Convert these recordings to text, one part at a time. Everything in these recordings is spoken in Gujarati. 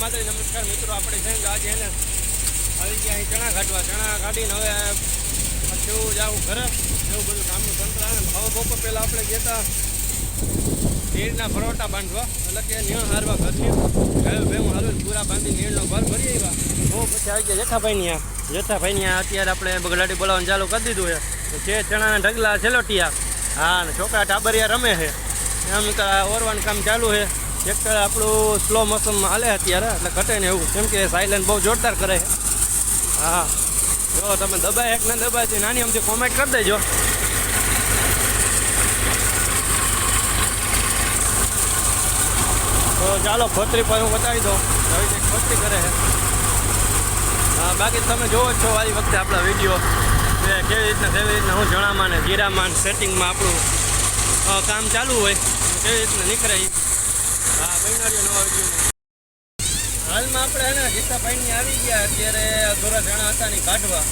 માતા નમસ્કાર મિત્રો, આપણે છે કે આજે એને આવી ગયા અહીં ચણા કાઢવા. ચણા કાઢીને હવે કેવું જવું ઘરે એવું બધું કામનું તંત્ર આવે ને. હવે બપોર પહેલાં આપણે ગયા નીરના પરોટા બાંધવા, એટલે કે નીણ હારવા ઘરની ગાયું ભેગું હારું પૂરા બાંધી નીણનો ભર ભરી આવ્યા. બહુ પછી આવી ગયા જેઠાભાઈની અત્યારે આપણે બગડાટી બોલાવવાનું ચાલુ કરી દીધું છે. ચણાના ઢગલા છેલોટિયા. હા, ને છોકરા ટાબરિયા રમે છે. એમ ઓરવાનું કામ ચાલુ છે. ટ્રેક્ટર આપણું સ્લો મોસમમાં હાલે અત્યારે, એટલે ઘટે ને એવું, કેમ કે સાયલેન્ટ બહુ જોરદાર કરે છે. હા, જો તમે દબાય એક ના દબાય છે નાની અમથી કોમેન્ટ કરી દેજો. તો ચાલો ખોતરી પર હું બતાવી દઉં, હવે ખોતરી કરે છે. હા, બાકી તમે જોવો જ છો વારી વખતે આપણા વિડીયો કે કેવી રીતના હું જણામાં ને જીરામાં સેટિંગમાં આપણું કામ ચાલુ હોય કેવી રીતના નીકળે. હા, બહેનારીઓ નવા વિડીયો હાલમાં આપણે ને જેઠાભાઈની આવી ગયા અત્યારે થોડા જણા હતા ને કાઢવા.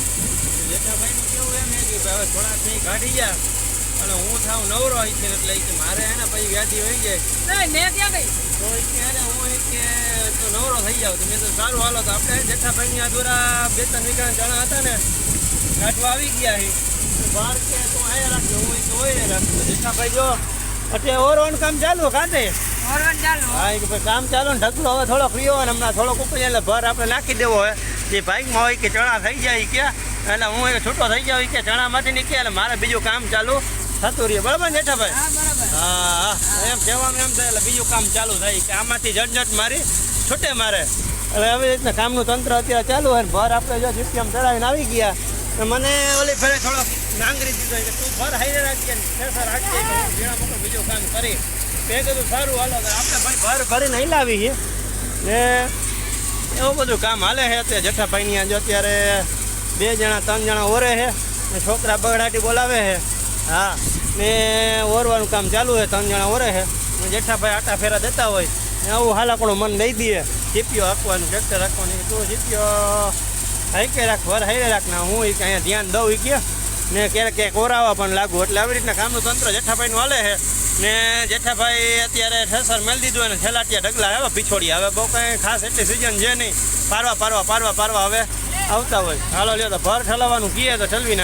જેઠાભાઈનું કેવું એમ કે હવે થોડા થઈ કાઢી ગયા અને હું થાવ નવરો આવી છે, એટલે કે મારે એને પછી વ્યાધી હોઈ જાય મેં ક્યાં ગઈ તો હું તો નવરો થઈ જાવ. તો મેં તો સારું હાલો, તો આપણે જેઠાભાઈની આ દોરા 2-3 વીઘા ચણા હતા ને કાઢવા આવી ગયા છે. બહાર કે તું અહીંયા રાખજો, હું તો હોય રાખજો. જેઠાભાઈ જો અત્યારે ઓરવાનું કામ ચાલુ કાંતે હા, કે ભાઈ કામ ચાલો ને ઢગલો હવે થોડોક રહ્યો હોય ને હમણાં થોડોક ઉપર એટલે ભર આપણે નાખી દેવો હોય. જે બાઇકમાં હોય કે ચણા થઈ જાય કે એટલે હું છૂટો થઈ જાઉં કે ચણામાંથી નીકળે એટલે મારે બીજું કામ ચાલુ થતું રહીએ. બરાબર ને જેઠાભાઈ? હા, એમ કહેવામાં એમ થાય એટલે બીજું કામ ચાલુ થાય કે આમાંથી ઝટઝટ મારી છૂટે મારે. એટલે આવી રીતના કામનું તંત્ર અત્યારે ચાલુ હોય ને ભર આપણે જો જીપીએમ ચડાવીને આવી ગયા. મને ઓલી ફેરે થોડોક નાંગરી દીધો કે તું ભર હાઈ રાખીએ ને રાખીએ ઝીણા મોટું બીજું કામ કરી. મેં કીધું સારું હાલો, આપણે ભાઈ ભર ભરીને હિલાવી છે ને એવું બધું કામ હાલે છે. અત્યારે જેઠાભાઈની જો અત્યારે 2 જણા 3 જણા ઓરે છે ને છોકરા બગડાટી બોલાવે છે. હા, ને ઓરવાનું કામ ચાલુ છે, 3 જણા ઓરે છે ને જેઠાભાઈ આટા ફેરા દેતા હોય ને આવું હાલાકણું મન દઈ દઈએ. જીપીઓ હાંકવાનું, ટ્રેક્ટર હાંકવાનું, તું જીપીઓ હાઈકે રાખ, ભર હાઈરે રાખ ને હું અહીંયા ધ્યાન દઉં એ કે ને ક્યારેક ઓરાવા પણ લાગુ. એટલે આવી રીતના કામનું તંત્ર જેઠાભાઈનું હાલે છે. ને જેઠાભાઈ અત્યારે ઠેસર મેળ દીધું અને છેલાટિયા ઢગલા હવે પીછોડી. હવે બહુ કંઈ ખાસ એટલી સિઝન છે નહીં, પારવા હવે આવતા હોય. હાલો લ્યો તો ભર ઠલાવવાનું કીએ તો ઠલવી નાખે.